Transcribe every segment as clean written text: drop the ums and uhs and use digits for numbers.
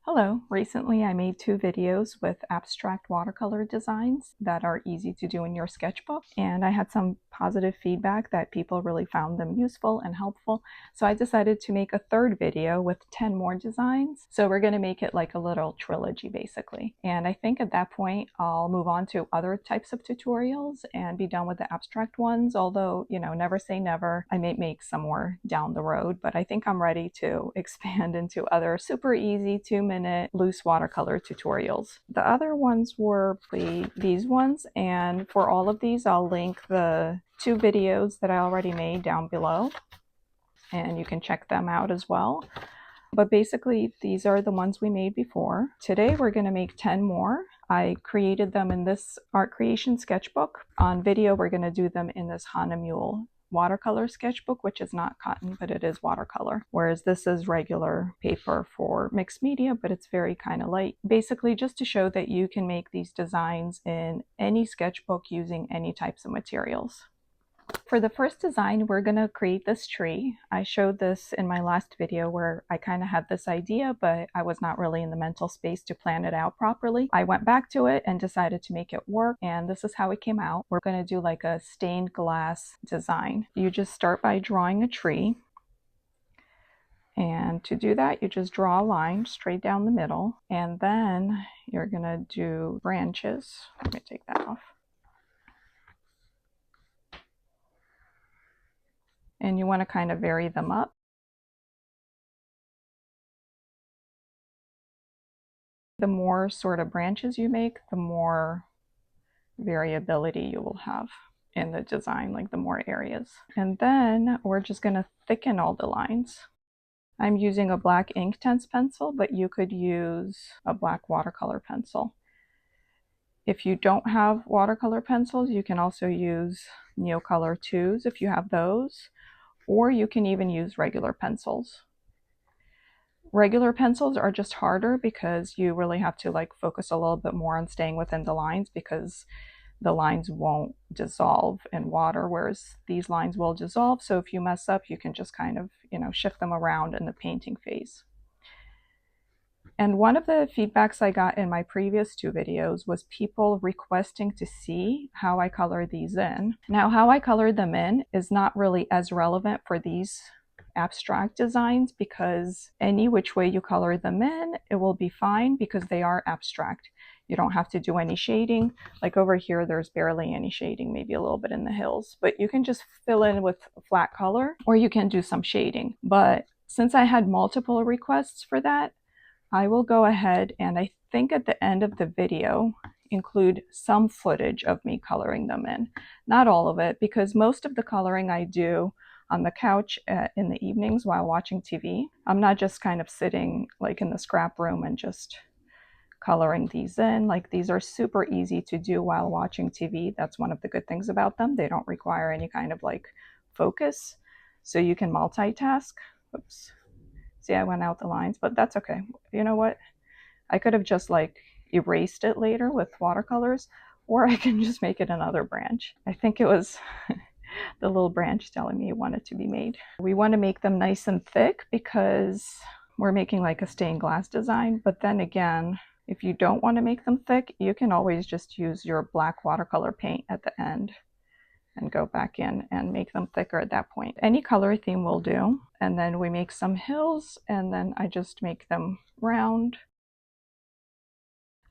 Hello. Recently I made 2 videos with abstract watercolor designs that are easy to do in your sketchbook, and I had some positive feedback that people really found them useful and helpful. So I decided to make a third video with 10 more designs. So we're going to make it like a little trilogy basically. And I think at that point I'll move on to other types of tutorials and be done with the abstract ones, although, never say never. I may make some more down the road, but I think I'm ready to expand into other super easy 2-minute loose watercolor tutorials. The other ones were these ones, and for all of these I'll link the 2 videos that I already made down below, and you can check them out as well. But basically these are the ones we made before. Today we're going to make 10 more. I created them in this art creation sketchbook. On video we're going to do them in this Hana Mule watercolor sketchbook, which is not cotton, but it is watercolor, whereas this is regular paper for mixed media, but it's very kind of light. Basically just to show that you can make these designs in any sketchbook using any types of materials. For the first design, we're going to create this tree. I showed this in my last video where I kind of had this idea, but I was not really in the mental space to plan it out properly. I went back to it and decided to make it work, and this is how it came out. We're going to do like a stained glass design. You just start by drawing a tree. And to do that, you just draw a line straight down the middle, and then you're going to do branches. Let me take that off. And you want to kind of vary them up. The more sort of branches you make, the more variability you will have in the design, like the more areas. And then we're just going to thicken all the lines. I'm using a black Inktense pencil, but you could use a black watercolor pencil. If you don't have watercolor pencils, you can also use Neocolor 2s if you have those, or you can even use regular pencils. Regular pencils are just harder because you really have to like focus a little bit more on staying within the lines, because the lines won't dissolve in water, whereas these lines will dissolve. So if you mess up, you can just kind of, shift them around in the painting phase. And one of the feedbacks I got in my previous 2 videos was people requesting to see how I color these in. Now, how I colored them in is not really as relevant for these abstract designs, because any which way you color them in, it will be fine because they are abstract. You don't have to do any shading. Like over here, there's barely any shading, maybe a little bit in the hills, but you can just fill in with flat color, or you can do some shading. But since I had multiple requests for that, I will go ahead and I think at the end of the video include some footage of me coloring them in. Not all of it, because most of the coloring I do on the couch in the evenings while watching TV. I'm not just kind of sitting like in the scrap room and just coloring these in. Like, these are super easy to do while watching TV. That's one of the good things about them. They don't require any kind of like focus, so you can multitask. Oops. See, I went out the lines, but that's okay. You know what? I could have just like erased it later with watercolors, or I can just make it another branch. I think it was the little branch telling me it wanted to be made. We want to make them nice and thick because we're making like a stained glass design, but then again, if you don't want to make them thick, you can always just use your black watercolor paint at the end and go back in and make them thicker at that point. Any color theme will do. And then we make some hills, and then I just make them round.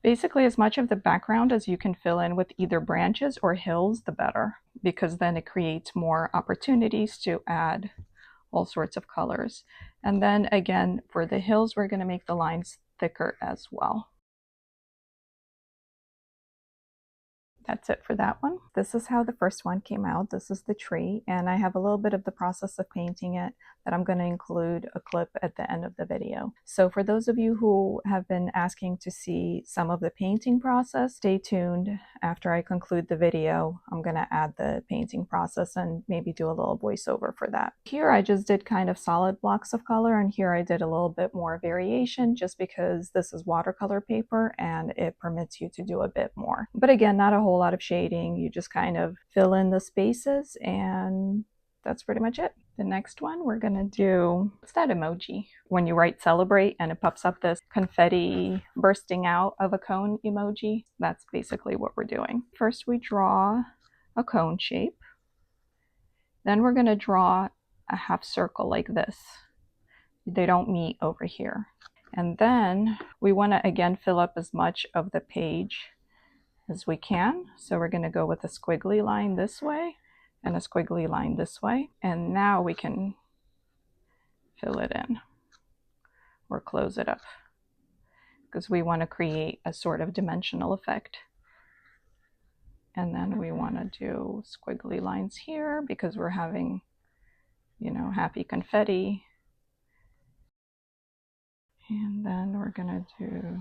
Basically, as much of the background as you can fill in with either branches or hills, the better, because then it creates more opportunities to add all sorts of colors. And then again, for the hills, we're going to make the lines thicker as well. That's it for that one. This is how the first one came out. This is the tree, and I have a little bit of the process of painting it that I'm going to include a clip at the end of the video. So for those of you who have been asking to see some of the painting process, stay tuned. After I conclude the video, I'm going to add the painting process and maybe do a little voiceover for that. Here I just did kind of solid blocks of color, and here I did a little bit more variation just because this is watercolor paper and it permits you to do a bit more. But again, not a whole lot of shading. You just kind of fill in the spaces, and that's pretty much it. The next one we're gonna do, what's that emoji? When you write celebrate and it pops up this confetti bursting out of a cone emoji. That's basically what we're doing. First we draw a cone shape. Then we're gonna draw a half circle like this. They don't meet over here. And then we wanna again fill up as much of the page as we can. So we're gonna go with a squiggly line this way and a squiggly line this way. And now we can fill it in or close it up because we want to create a sort of dimensional effect. And then we want to do squiggly lines here because we're having, you know, happy confetti. And then we're gonna do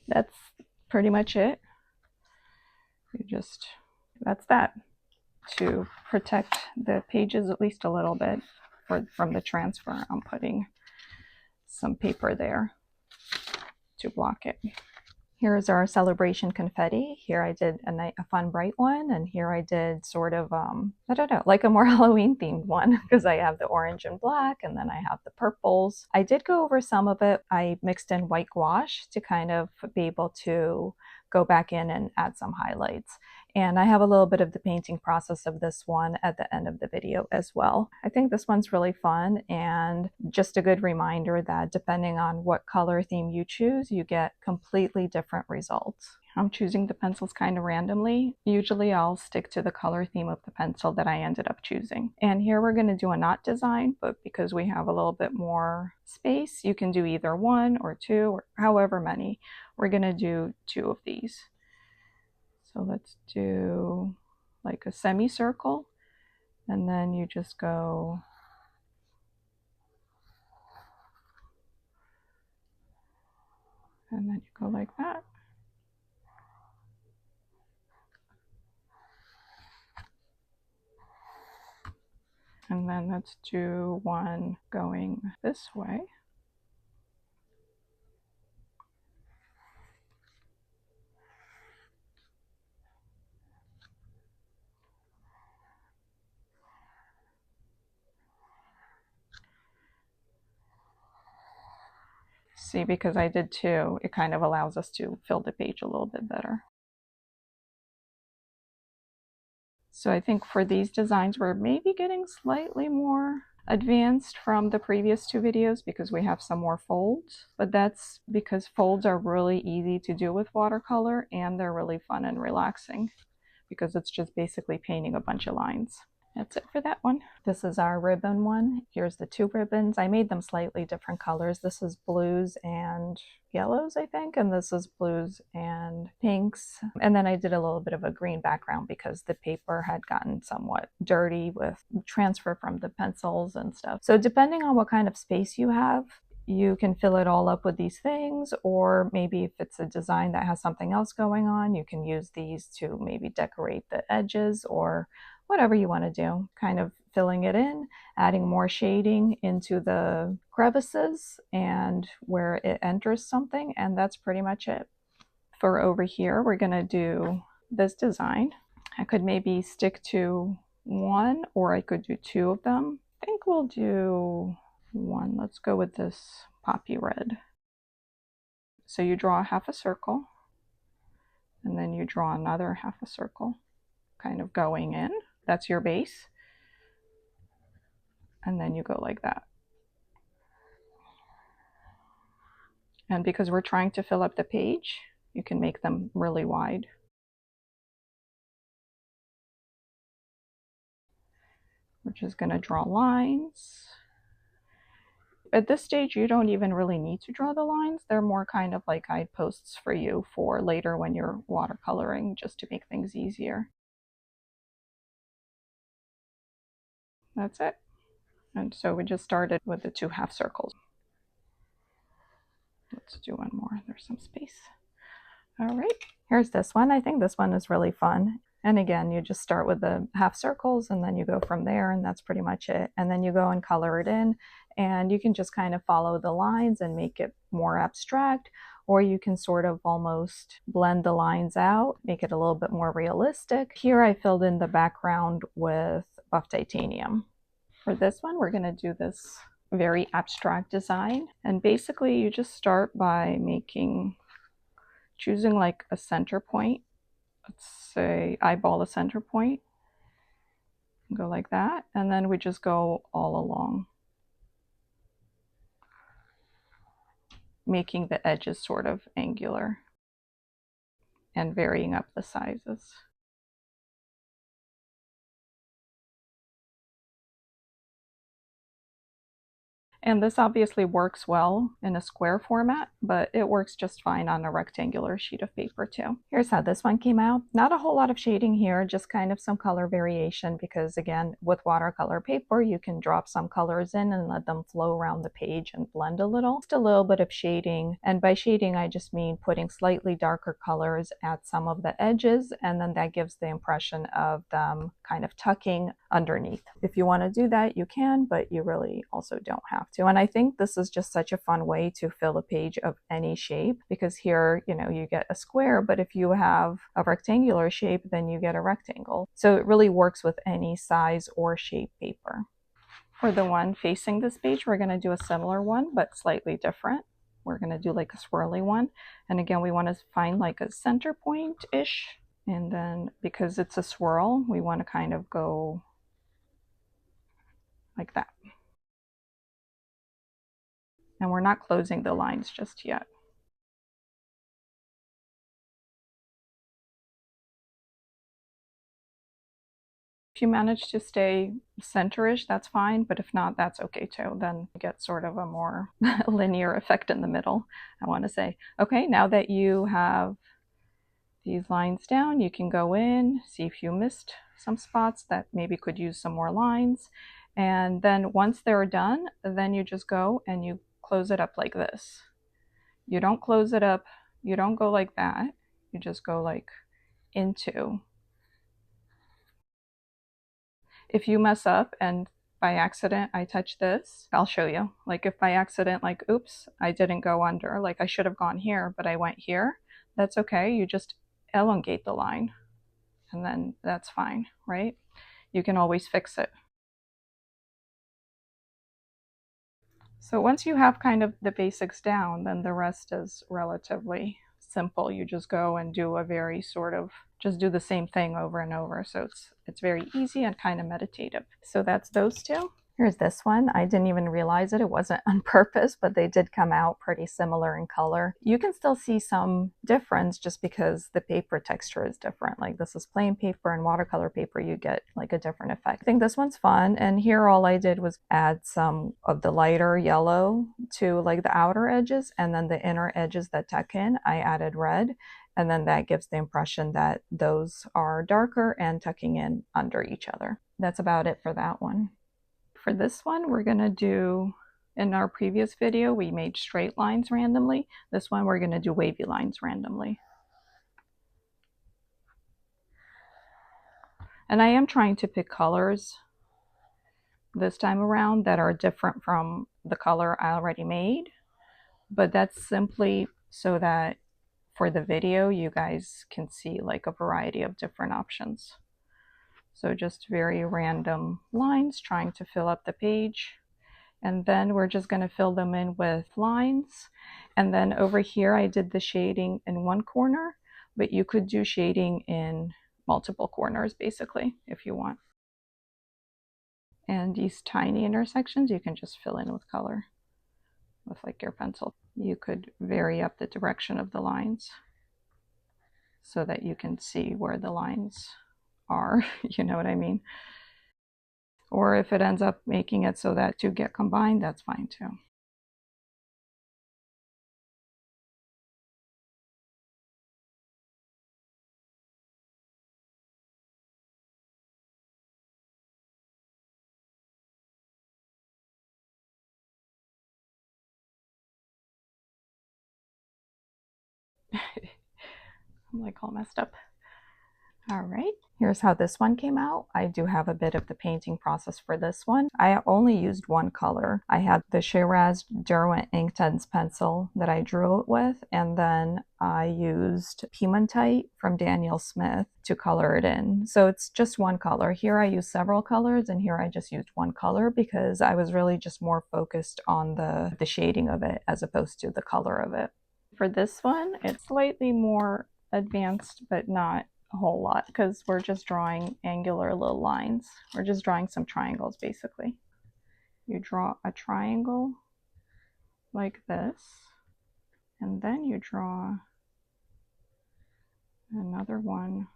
that's pretty much it. That's that. To protect the pages at least a little bit from the transfer, I'm putting some paper there to block it. Here's our celebration confetti. Here I did a fun bright one, and here I did sort of, I don't know, like a more Halloween themed one because I have the orange and black and then I have the purples. I did go over some of it. I mixed in white gouache to kind of be able to go back in and add some highlights. And I have a little bit of the painting process of this one at the end of the video as well. I think this one's really fun and just a good reminder that depending on what color theme you choose, you get completely different results. I'm choosing the pencils kind of randomly. Usually I'll stick to the color theme of the pencil that I ended up choosing. And here we're going to do a knot design, but because we have a little bit more space, you can do either one or two or however many. We're going to do 2 of these. So let's do like a semicircle, and then you just go and then you go like that. And then let's do one going this way. See, because I did 2, it kind of allows us to fill the page a little bit better. So I think for these designs, we're maybe getting slightly more advanced from the previous 2 videos because we have some more folds, but that's because folds are really easy to do with watercolor and they're really fun and relaxing because it's just basically painting a bunch of lines. That's it for that one. This is our ribbon one. Here's the 2 ribbons. I made them slightly different colors. This is blues and yellows, I think, and this is blues and pinks. And then I did a little bit of a green background because the paper had gotten somewhat dirty with transfer from the pencils and stuff. So depending on what kind of space you have, you can fill it all up with these things, or maybe if it's a design that has something else going on, you can use these to maybe decorate the edges or whatever you want to do, kind of filling it in, adding more shading into the crevices and where it enters something, and that's pretty much it. For over here, we're going to do this design. I could maybe stick to 1, or I could do 2 of them. I think we'll do 1. Let's go with this poppy red. So you draw half a circle, and then you draw another half a circle, kind of going in. That's your base. And then you go like that. And because we're trying to fill up the page, you can make them really wide. We're just going to draw lines. At this stage, you don't even really need to draw the lines. They're more kind of like guideposts for you for later when you're watercoloring, just to make things easier. That's it. And so we just started with the 2 half circles. Let's do 1 more. There's some space. All right, here's this one. I think this one is really fun. And again, you just start with the half circles and then you go from there, and that's pretty much it. And then you go and color it in, and you can just kind of follow the lines and make it more abstract, or you can sort of almost blend the lines out, make it a little bit more realistic. Here I filled in the background with buff titanium. For this one, we're going to do this very abstract design. And basically you just start by choosing like a center point. Let's say eyeball the center point. Go like that. And then we just go all along, making the edges sort of angular and varying up the sizes. And this obviously works well in a square format, but it works just fine on a rectangular sheet of paper too. Here's how this one came out. Not a whole lot of shading here, just kind of some color variation because again, with watercolor paper, you can drop some colors in and let them flow around the page and blend a little. Just a little bit of shading. And by shading, I just mean putting slightly darker colors at some of the edges, and then that gives the impression of them kind of tucking underneath. If you want to do that, you can, but you really also don't have to. And I think this is just such a fun way to fill a page of any shape, because here, you know, you get a square, but if you have a rectangular shape, then you get a rectangle. So it really works with any size or shape paper. For the one facing this page, we're going to do a similar one, but slightly different. We're going to do like a swirly one. And again, we want to find like a center point-ish. And then because it's a swirl, we want to kind of go like that. And we're not closing the lines just yet. If you manage to stay center-ish, that's fine, but if not, that's okay too. Then you get sort of a more linear effect in the middle, I want to say. Okay, now that you have these lines down, you can go in, see if you missed some spots that maybe could use some more lines. And then once they're done, then you just go and you close it up like this. You don't close it up, you don't go like that, you just go like into. If you mess up and by accident I touch this, I'll show you. Like if by accident, like, oops, I didn't go under, like I should have gone here, but I went here, that's okay. You just elongate the line and then that's fine, right? You can always fix it. So once you have kind of the basics down, then the rest is relatively simple. You just go and do a very sort of, just do the same thing over and over. So it's very easy and kind of meditative. So that's those two. Here's this one. I didn't even realize it. It wasn't on purpose, but they did come out pretty similar in color. You can still see some difference just because the paper texture is different. Like this is plain paper and watercolor paper, you get like a different effect. I think this one's fun. And here all I did was add some of the lighter yellow to like the outer edges, and then the inner edges that tuck in, I added red. And then that gives the impression that those are darker and tucking in under each other. That's about it for that one. For this one, we're going to do, in our previous video, we made straight lines randomly. This one, we're going to do wavy lines randomly. And I am trying to pick colors this time around that are different from the color I already made. But that's simply so that for the video, you guys can see like a variety of different options. So just very random lines trying to fill up the page. And then we're just going to fill them in with lines. And then over here, I did the shading in one corner, but you could do shading in multiple corners basically if you want. And these tiny intersections, you can just fill in with color with like your pencil. You could vary up the direction of the lines so that you can see where the lines are, you know what I mean? Or if it ends up making it so that two get combined, that's fine too. I'm like all messed up. All right, here's how this one came out. I do have a bit of the painting process for this one. I only used one color. I had the Shiraz Derwent Inktense pencil that I drew it with, and then I used Piemontite from Daniel Smith to color it in. So it's just one color. Here I use several colors, and here I just used one color because I was really just more focused on the shading of it as opposed to the color of it. For this one, it's slightly more advanced, but not a whole lot because we're just drawing angular little lines. We're just drawing some triangles basically. You draw a triangle like this, and then you draw another one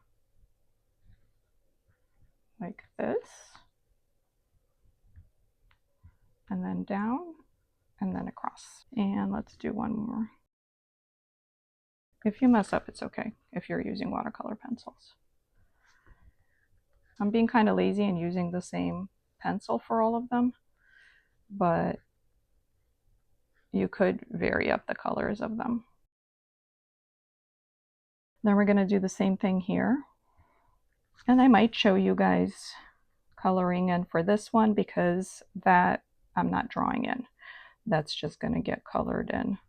like this, and then down, and then across. And let's do one more. If you mess up, it's okay if you're using watercolor pencils. I'm being kind of lazy and using the same pencil for all of them, but you could vary up the colors of them. Then we're going to do the same thing here. And I might show you guys coloring in for this one because that I'm not drawing in. That's just going to get colored in.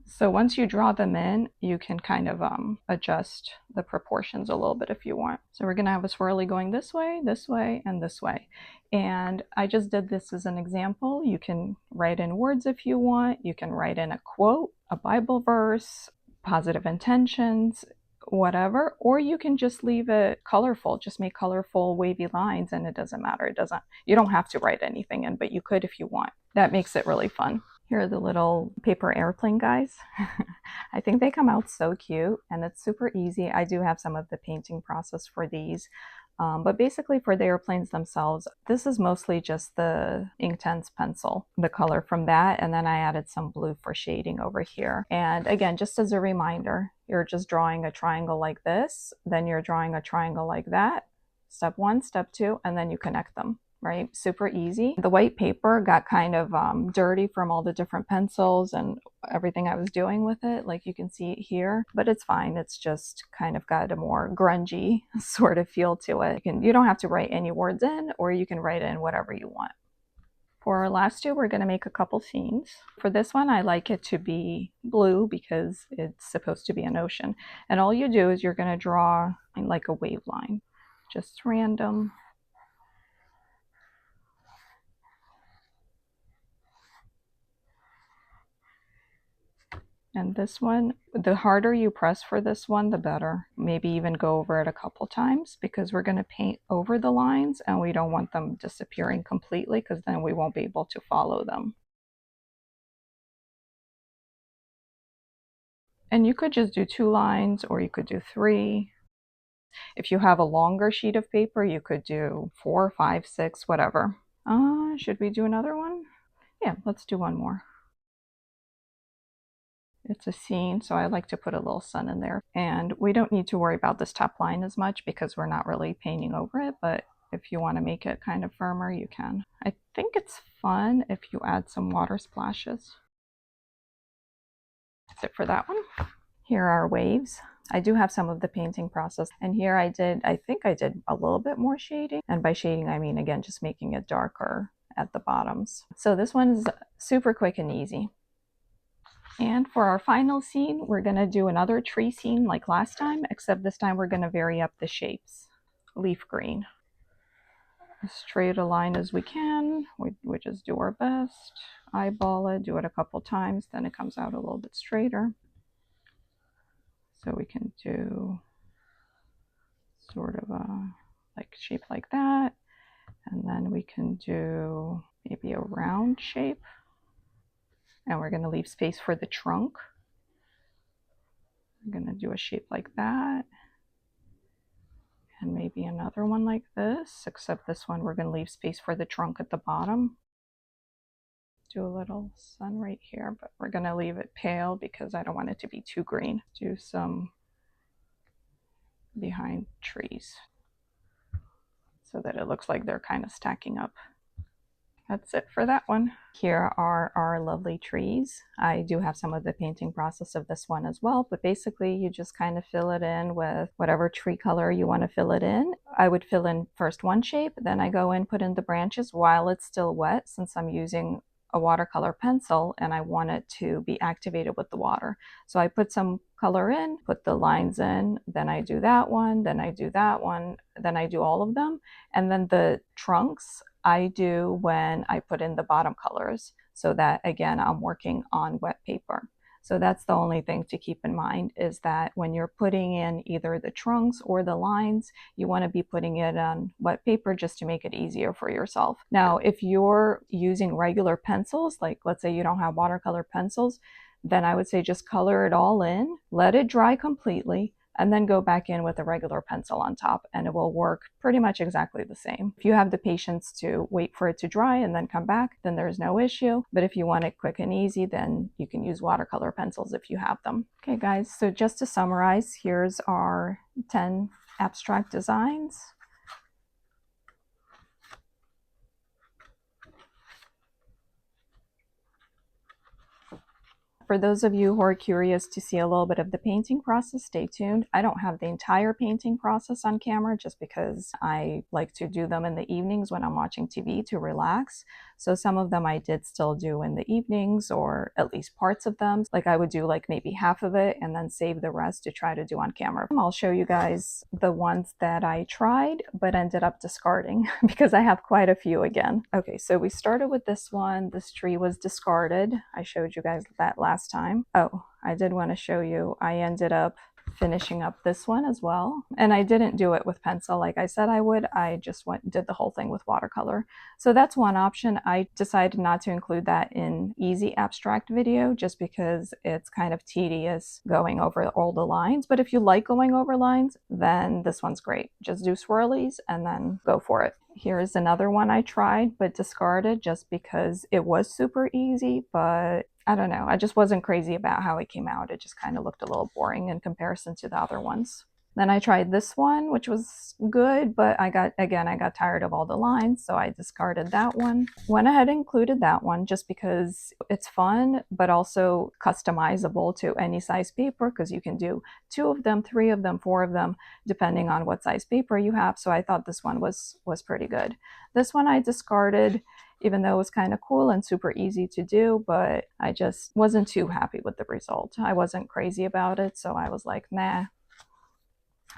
So once you draw them in, you can kind of adjust the proportions a little bit if you want. So we're going to have a swirly going this way, and this way. And I just did this as an example. You can write in words if you want. You can write in a quote, a Bible verse, positive intentions, whatever, or you can just leave it colorful, just make colorful wavy lines, and it doesn't matter. You don't have to write anything in, but you could if you want. That makes it really fun. Here are the little paper airplane guys. I think they come out so cute, and it's super easy. I do have some of the painting process for these, but basically for the airplanes themselves, this is mostly just the Inktense pencil, the color from that, and then I added some blue for shading over here. And again, just as a reminder, you're just drawing a triangle like this, then you're drawing a triangle like that, step one, step two, and then you connect them. Right? Super easy. The white paper got kind of dirty from all the different pencils and everything I was doing with it, like you can see it here, but it's fine. It's just kind of got a more grungy sort of feel to it. You don't have to write any words in, or you can write in whatever you want. For our last two, we're going to make a couple scenes. For this one, I like it to be blue because it's supposed to be an ocean. And all you do is you're going to draw like a wave line, just random. And this one, the harder you press for this one, the better. Maybe even go over it a couple times because we're going to paint over the lines and we don't want them disappearing completely because then we won't be able to follow them. And you could just do 2 lines or you could do 3. If you have a longer sheet of paper, you could do 4, 5, 6, whatever. Should we do another one? Yeah, let's do one more. It's a scene, so I like to put a little sun in there. And we don't need to worry about this top line as much because we're not really painting over it, but if you want to make it kind of firmer, you can. I think it's fun if you add some water splashes. That's it for that one. Here are waves. I do have some of the painting process, and here I think I did a little bit more shading. And by shading, I mean, again, just making it darker at the bottoms. So this one is super quick and easy. And for our final scene, we're going to do another tree scene like last time, except this time we're going to vary up the shapes. Leaf green. As straight a line as we can. We just do our best. Eyeball it, do it a couple times, then it comes out a little bit straighter. So we can do sort of a shape like that. And then we can do maybe a round shape. And we're going to leave space for the trunk. I'm going to do a shape like that. And maybe another one like this, except this one we're going to leave space for the trunk at the bottom. Do a little sun right here, but we're going to leave it pale because I don't want it to be too green. Do some behind trees so that it looks like they're kind of stacking up. that's it for that one. Here are our lovely trees. I do have some of the painting process of this one as well, but basically you just kind of fill it in with whatever tree color you want to fill it in. I would fill in first one shape, then I go in, put in the branches while it's still wet, since I'm using a watercolor pencil and I want it to be activated with the water. So I put some color in, put the lines in, then I do that one, then I do that one, then I do all of them. And then the trunks I do when I put in the bottom colors, so that again, I'm working on wet paper. So that's the only thing to keep in mind, is that when you're putting in either the trunks or the lines, you want to be putting it on wet paper just to make it easier for yourself. Now, if you're using regular pencils, like let's say you don't have watercolor pencils, then I would say just color it all in, let it dry completely, and then go back in with a regular pencil on top, and it will work pretty much exactly the same. If you have the patience to wait for it to dry and then come back, then there's no issue. But if you want it quick and easy, then you can use watercolor pencils if you have them. Okay guys, so just to summarize, here's our 10 abstract designs. For those of you who are curious to see a little bit of the painting process, stay tuned. I don't have the entire painting process on camera just because I like to do them in the evenings when I'm watching TV to relax. So some of them I did still do in the evenings, or at least parts of them. Like I would do like maybe half of it and then save the rest to try to do on camera. I'll show you guys the ones that I tried but ended up discarding because I have quite a few again. Okay, so we started with this one. This tree was discarded. I showed you guys that last time. Oh, I did want to show you, I ended up finishing up this one as well, and I didn't do it with pencil like I said I would. I just did the whole thing with watercolor. So that's one option. I decided not to include that in easy abstract video just because it's kind of tedious going over all the lines. But if you like going over lines, then this one's great. Just do swirlies and then go for it. Here's another one I tried but discarded just because it was super easy, but I don't know, I just wasn't crazy about how it came out. It just kind of looked a little boring in comparison to the other ones. Then I tried this one, which was good, but I got tired of all the lines, so I discarded that one. Went ahead and included that one just because it's fun, but also customizable to any size paper, because you can do 2 of them, 3 of them, 4 of them, depending on what size paper you have. So I thought this one was pretty good. This one I discarded, even though it was kind of cool and super easy to do, but I just wasn't too happy with the result. I wasn't crazy about it, so I was like, nah.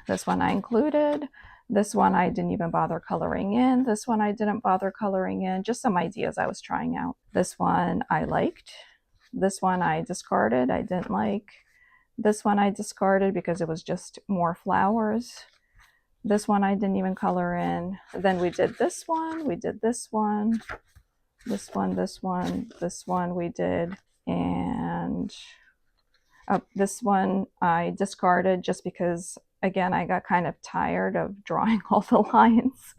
This one I included. This one I didn't even bother coloring in. This one I didn't bother coloring in. Just some ideas I was trying out. This one I liked. This one I discarded. I didn't like. This one I discarded because it was just more flowers. This one I didn't even color in. Then we did this one. We did this one. This one, this one, this one we did. And this one I discarded just because, again, I got kind of tired of drawing all the lines.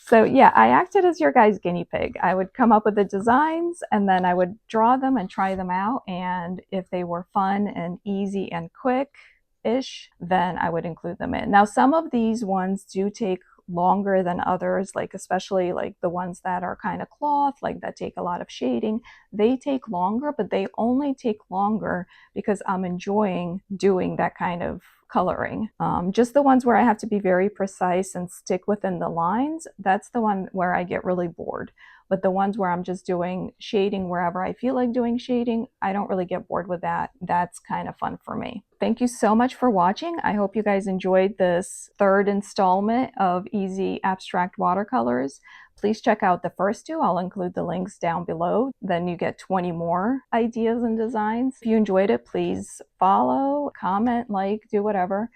So yeah, I acted as your guys' guinea pig. I would come up with the designs and then I would draw them and try them out. And if they were fun and easy and quick-ish, then I would include them in. Now, some of these ones do take longer than others, like especially like the ones that are kind of cloth, like that take a lot of shading. They take longer, but they only take longer because I'm enjoying doing that kind of coloring. Just the ones where I have to be very precise and stick within the lines, that's the one where I get really bored. But the ones where I'm just doing shading wherever I feel like doing shading, I don't really get bored with that. That's kind of fun for me. Thank you so much for watching. I hope you guys enjoyed this 3rd installment of Easy Abstract Watercolors. Please check out the first 2. I'll include the links down below. Then you get 20 more ideas and designs. If you enjoyed it, please follow, comment, like, do whatever.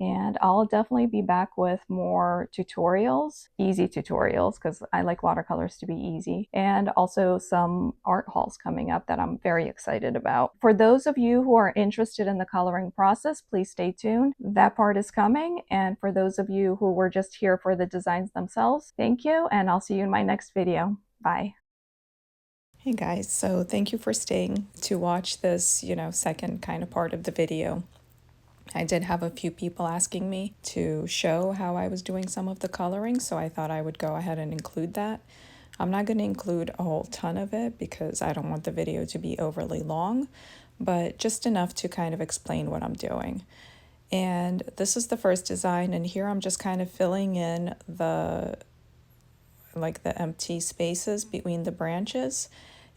And I'll definitely be back with more tutorials, easy tutorials, because I like watercolors to be easy, and also some art hauls coming up that I'm very excited about. For those of you who are interested in the coloring process, please stay tuned. That part is coming. And for those of you who were just here for the designs themselves, thank you, and I'll see you in my next video. Bye. Hey guys, so thank you for staying to watch this, second kind of part of the video. I did have a few people asking me to show how I was doing some of the coloring, so I thought I would go ahead and include that. I'm not going to include a whole ton of it because I don't want the video to be overly long, but just enough to kind of explain what I'm doing. And this is the first design, and here I'm just kind of filling in the empty spaces between the branches,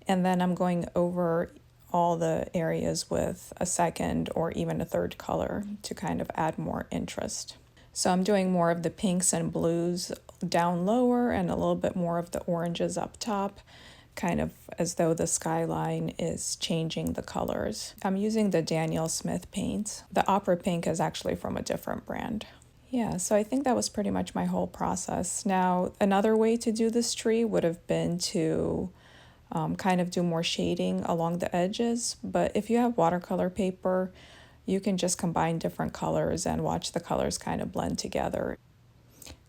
and then I'm going over all the areas with a second or even a third color to kind of add more interest. So I'm doing more of the pinks and blues down lower and a little bit more of the oranges up top, kind of as though the skyline is changing the colors. I'm using the Daniel Smith paints. The opera pink is actually from a different brand. Yeah, so I think that was pretty much my whole process. Now, another way to do this tree would have been to kind of do more shading along the edges, but if you have watercolor paper, you can just combine different colors and watch the colors kind of blend together.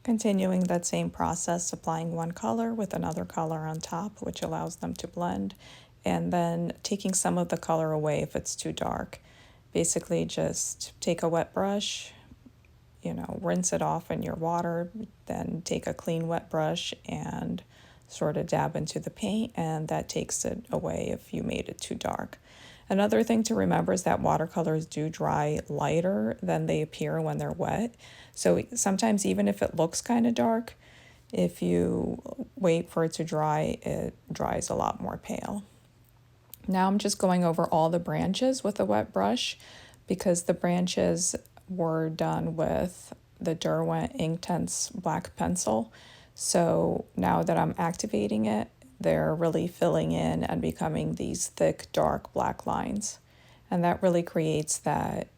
Continuing that same process, applying one color with another color on top, which allows them to blend, and then taking some of the color away if it's too dark. Basically just take a wet brush, rinse it off in your water, then take a clean wet brush and sort of dab into the paint, and that takes it away if you made it too dark. Another thing to remember is that watercolors do dry lighter than they appear when they're wet. So sometimes even if it looks kind of dark, if you wait for it to dry, it dries a lot more pale. Now I'm just going over all the branches with a wet brush because the branches were done with the Derwent Inktense black pencil. So now that I'm activating it, they're really filling in and becoming these thick, dark black lines. And that really creates that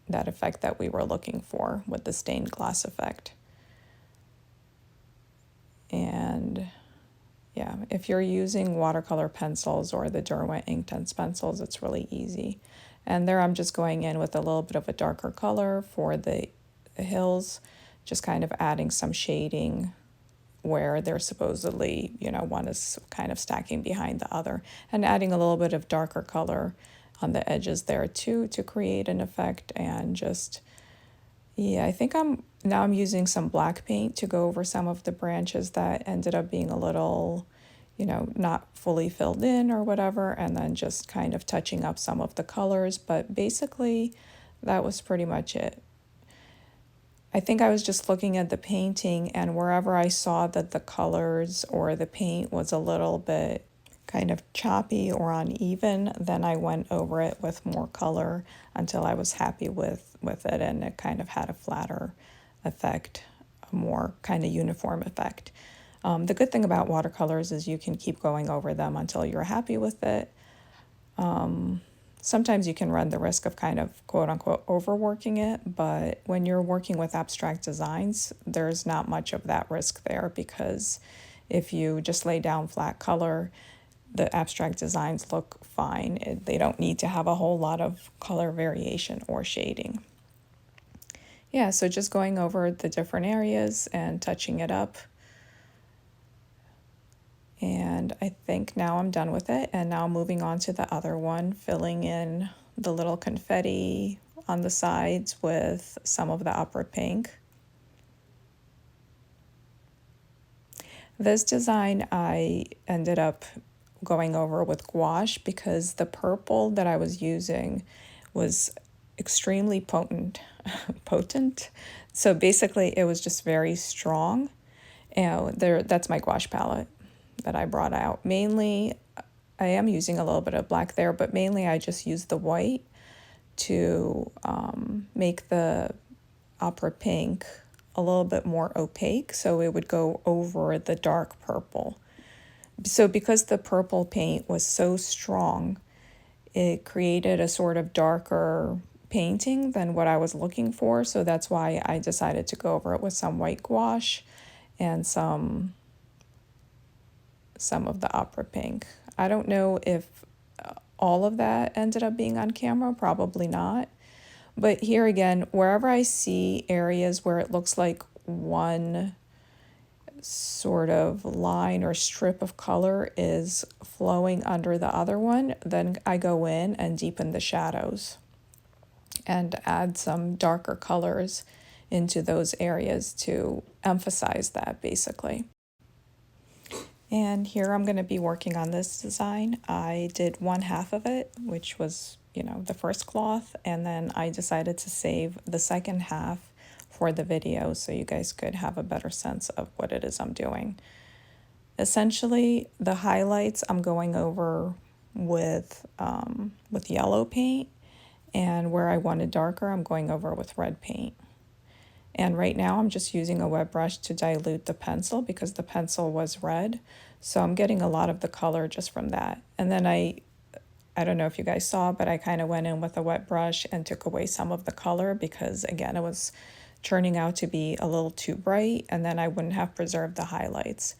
effect that we were looking for with the stained glass effect. And yeah, if you're using watercolor pencils or the Derwent Inktense pencils, it's really easy. And there I'm just going in with a little bit of a darker color for the hills, just kind of adding some shading where they're supposedly, one is kind of stacking behind the other, and adding a little bit of darker color on the edges there too to create an effect. And just, yeah, I think I'm using some black paint to go over some of the branches that ended up being a little, not fully filled in or whatever, and then just kind of touching up some of the colors. But basically, that was pretty much it. I think I was just looking at the painting, and wherever I saw that the colors or the paint was a little bit kind of choppy or uneven, then I went over it with more color until I was happy with it, and it kind of had a flatter effect, a more kind of uniform effect. The good thing about watercolors is you can keep going over them until you're happy with it. Sometimes you can run the risk of kind of quote unquote overworking it, but when you're working with abstract designs, there's not much of that risk there, because if you just lay down flat color, the abstract designs look fine. They don't need to have a whole lot of color variation or shading. Yeah, so just going over the different areas and touching it up. And I think now I'm done with it, and now moving on to the other one, filling in the little confetti on the sides with some of the opera pink. This design I ended up going over with gouache because the purple that I was using was extremely potent. So basically it was just very strong. That's my gouache palette that I brought out. Mainly, I am using a little bit of black there, but mainly I just use the white to make the opera pink a little bit more opaque, so it would go over the dark purple. So because the purple paint was so strong, it created a sort of darker painting than what I was looking for, so that's why I decided to go over it with some white gouache and some of the opera pink. I don't know if all of that ended up being on camera, probably not. But here again, wherever I see areas where it looks like one sort of line or strip of color is flowing under the other one, then I go in and deepen the shadows and add some darker colors into those areas to emphasize that, basically. And here I'm going to be working on this design. I did one half of it, which was, you know, the first cloth, and then I decided to save the second half for the video so you guys could have a better sense of what it is I'm doing. Essentially, the highlights I'm going over with yellow paint, and where I wanted darker, I'm going over with red paint. And right now I'm just using a wet brush to dilute the pencil because the pencil was red. So I'm getting a lot of the color just from that. And then I don't know if you guys saw, but I kind of went in with a wet brush and took away some of the color because again, it was turning out to be a little too bright, and then I wouldn't have preserved the highlights.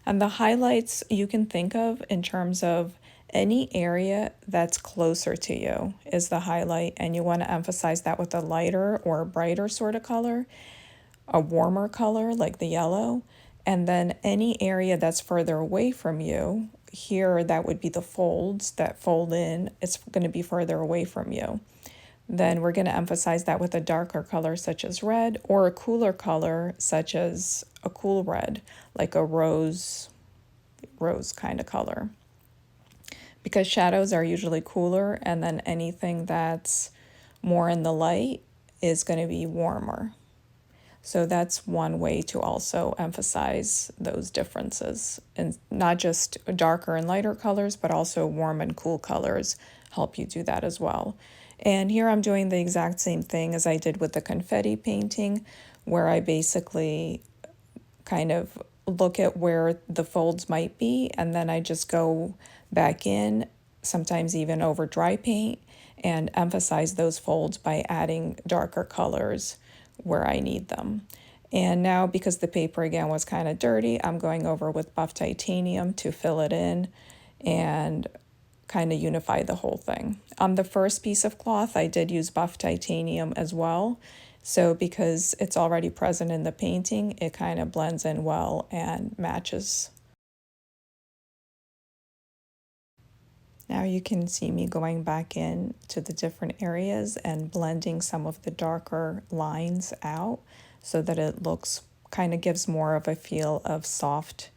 And the highlights you can think of in terms of any area that's closer to you is the highlight, and you want to emphasize that with a lighter or a brighter sort of color, a warmer color like the yellow. And then any area that's further away from you, here that would be the folds that fold in, it's going to be further away from you. Then we're going to emphasize that with a darker color such as red, or a cooler color such as a cool red, like a rose kind of color. Because shadows are usually cooler, and then anything that's more in the light is going to be warmer. So that's one way to also emphasize those differences, and not just darker and lighter colors, but also warm and cool colors help you do that as well. And here I'm doing the exact same thing as I did with the confetti painting, where I basically kind of look at where the folds might be, and then I just go back in, sometimes even over dry paint, and emphasize those folds by adding darker colors where I need them. And now, because the paper again was kind of dirty, I'm going over with buff titanium to fill it in and kind of unify the whole thing. On the first piece of cloth, I did use buff titanium as well. So because it's already present in the painting, it kind of blends in well and matches. Now you can see me going back in to the different areas and blending some of the darker lines out so that it looks, kind of gives more of a feel of soft,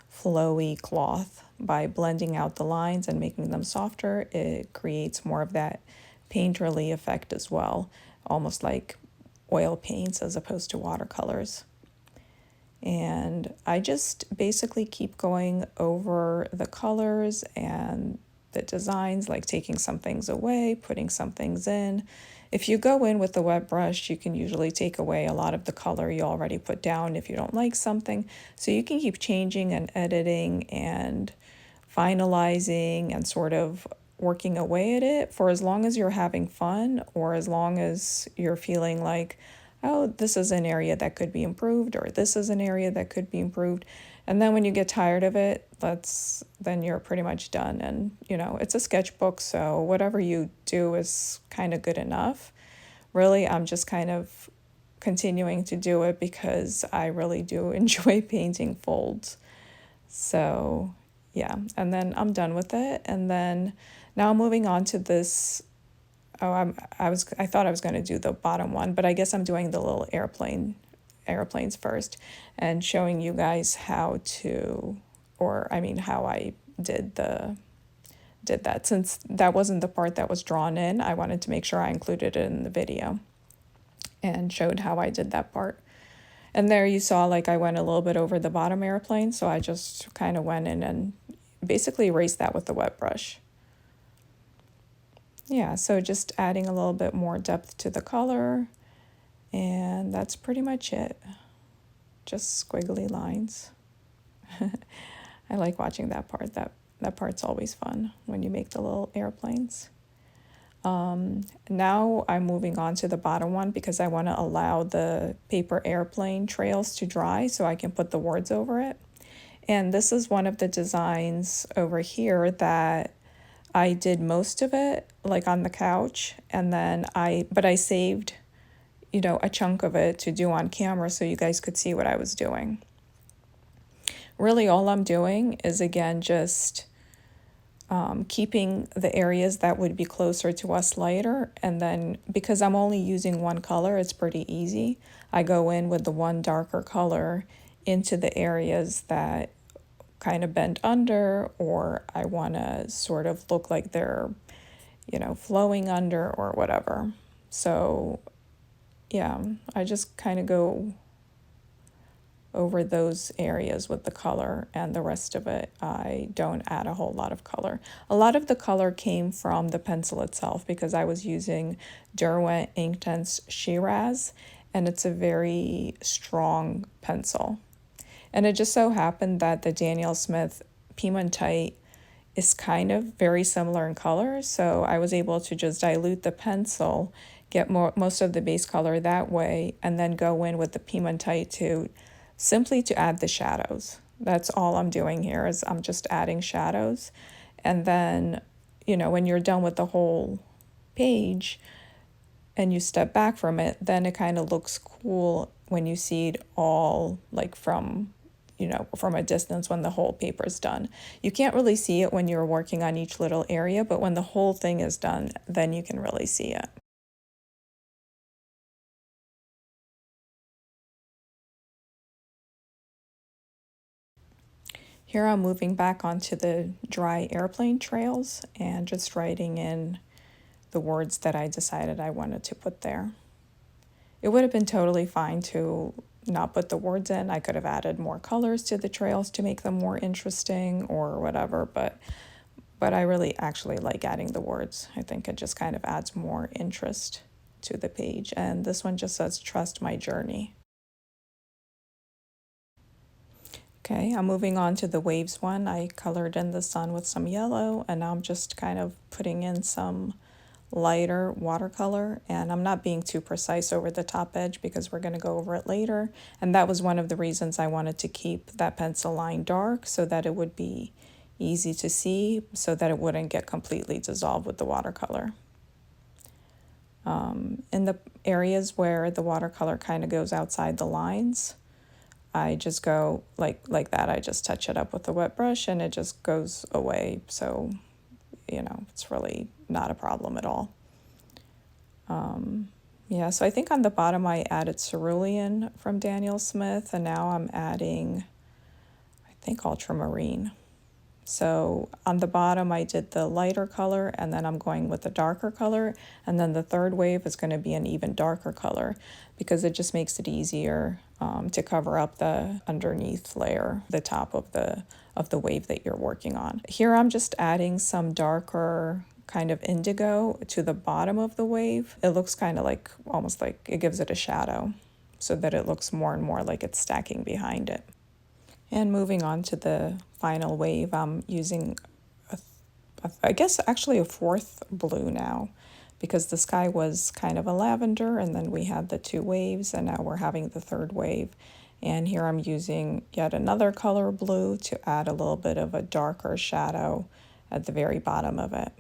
flowy cloth. By blending out the lines and making them softer, it creates more of that painterly effect as well, almost like oil paints as opposed to watercolors. And I just basically keep going over the colors and the designs, like taking some things away, putting some things in. If you go in with the wet brush, you can usually take away a lot of the color you already put down if you don't like something. So you can keep changing and editing and finalizing and sort of working away at it for as long as you're having fun, or as long as you're feeling like, oh, this is an area that could be improved, or this is an area that could be improved. And then when you get tired of it, then you're pretty much done. And, you know, it's a sketchbook, so whatever you do is kind of good enough. Really, I'm just kind of continuing to do it because I really do enjoy painting folds. So, yeah, and then I'm done with it. And then now I'm moving on to this. Oh, I thought I was going to do the bottom one, but I guess I'm doing the little airplanes first and showing you guys how I did that. Since that wasn't the part that was drawn in, I wanted to make sure I included it in the video and showed how I did that part. And there you saw, like, I went a little bit over the bottom airplane, so I just kind of went in and basically erased that with the wet brush. Yeah, so just adding a little bit more depth to the color, and that's pretty much it. Just squiggly lines. I like watching that part. That part's always fun when you make the little airplanes. Now I'm moving on to the bottom one because I want to allow the paper airplane trails to dry so I can put the words over it. And this is one of the designs over here that I did most of it, like on the couch, and then I saved, you know, a chunk of it to do on camera so you guys could see what I was doing. Really all I'm doing is, again, just keeping the areas that would be closer to us lighter, and then because I'm only using one color, it's pretty easy. I go in with the one darker color into the areas that kind of bent under, or I want to sort of look like they're, flowing under or whatever. So yeah, I just kind of go over those areas with the color, and the rest of it I don't add a whole lot of color. A lot of the color came from the pencil itself because I was using Derwent Inktense Shiraz, and it's a very strong pencil. And it just so happened that the Daniel Smith Piemontite is kind of very similar in color, so I was able to just dilute the pencil, get most of the base color that way, and then go in with the Piemontite to simply to add the shadows. That's all I'm doing here, is I'm just adding shadows. And then, when you're done with the whole page and you step back from it, then it kind of looks cool when you see it all like from a distance when the whole paper's done. You can't really see it when you're working on each little area, but when the whole thing is done, then you can really see it. Here I'm moving back onto the dry airplane trails and just writing in the words that I decided I wanted to put there. It would have been totally fine to not put the words in. I could have added more colors to the trails to make them more interesting or whatever, but I really actually like adding the words. I think it just kind of adds more interest to the page. And this one just says, "Trust my journey." Okay, I'm moving on to the waves one. I colored in the sun with some yellow, and now I'm just kind of putting in some lighter watercolor, and I'm not being too precise over the top edge because we're going to go over it later. And that was one of the reasons I wanted to keep that pencil line dark, so that it would be easy to see, so that it wouldn't get completely dissolved with the watercolor. In the areas where the watercolor kind of goes outside the lines, I just go like that. I just touch it up with a wet brush and it just goes away. So, it's really not a problem at all. Yeah, so I think on the bottom I added cerulean from Daniel Smith, and now I'm adding, I think, ultramarine. So on the bottom I did the lighter color, and then I'm going with the darker color, and then the third wave is going to be an even darker color because it just makes it easier to cover up the underneath layer, the top of the wave that you're working on. Here I'm just adding some darker kind of indigo to the bottom of the wave. It looks kind of like, almost like it gives it a shadow so that it looks more and more like it's stacking behind it. And moving on to the final wave, I'm using, I guess actually a fourth blue now, because the sky was kind of a lavender, and then we had the two waves, and now we're having the third wave. And here I'm using yet another color blue to add a little bit of a darker shadow at the very bottom of it.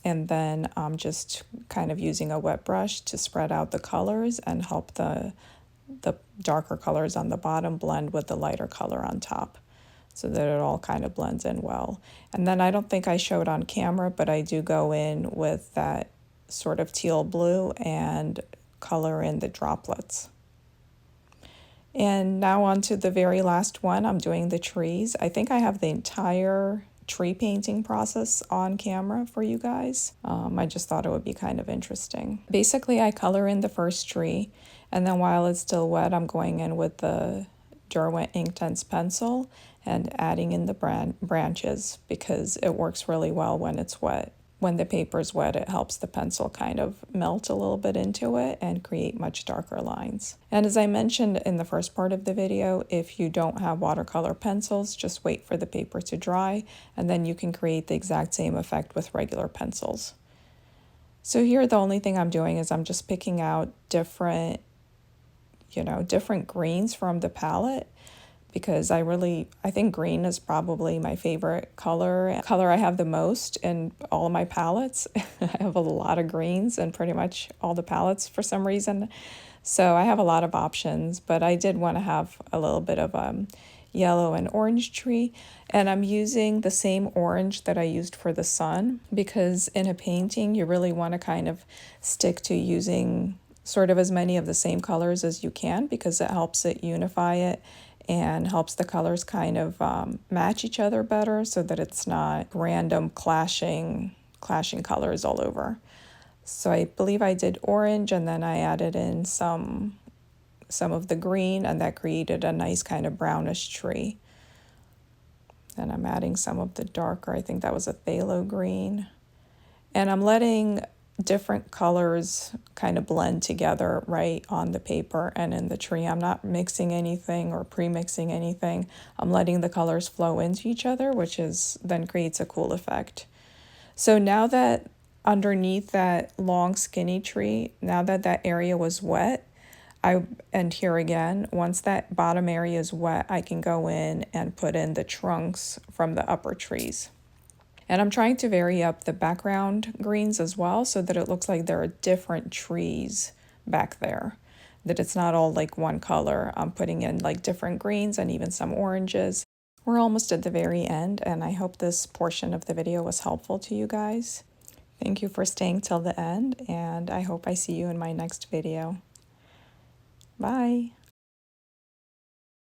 And then I'm just kind of using a wet brush to spread out the colors and help the darker colors on the bottom blend with the lighter color on top, so that it all kind of blends in well. And then I don't think I showed on camera, but I do go in with that sort of teal blue and color in the droplets. And now on to the very last one. I'm doing the trees. I think I have the entire tree painting process on camera for you guys. I just thought it would be kind of interesting. Basically, I color in the first tree, and then while it's still wet, I'm going in with the Derwent Inktense pencil and adding in the branches because it works really well when it's wet. When the paper's wet, it helps the pencil kind of melt a little bit into it and create much darker lines. And as I mentioned in the first part of the video, if you don't have watercolor pencils, just wait for the paper to dry, and then you can create the exact same effect with regular pencils. So here, the only thing I'm doing is I'm just picking out different greens from the palette, because I think green is probably my favorite color I have the most in all of my palettes. I have a lot of greens in pretty much all the palettes for some reason. So I have a lot of options, but I did want to have a little bit of yellow and orange tree. And I'm using the same orange that I used for the sun, because in a painting, you really want to kind of stick to using sort of as many of the same colors as you can, because it helps it unify it and helps the colors kind of match each other better so that it's not random clashing colors all over. So I believe I did orange, and then I added in some of the green, and that created a nice kind of brownish tree. And I'm adding some of the darker, I think that was a phthalo green. And I'm letting different colors kind of blend together right on the paper and in the tree. I'm not mixing anything or pre-mixing anything. I'm letting the colors flow into each other, which is then creates a cool effect. So now that underneath that long skinny tree, now that that area was wet, and here again, once that bottom area is wet, I can go in and put in the trunks from the upper trees. And I'm trying to vary up the background greens as well so that it looks like there are different trees back there, that it's not all like one color. I'm putting in like different greens and even some oranges. We're almost at the very end, and I hope this portion of the video was helpful to you guys. Thank you for staying till the end, and I hope I see you in my next video. Bye.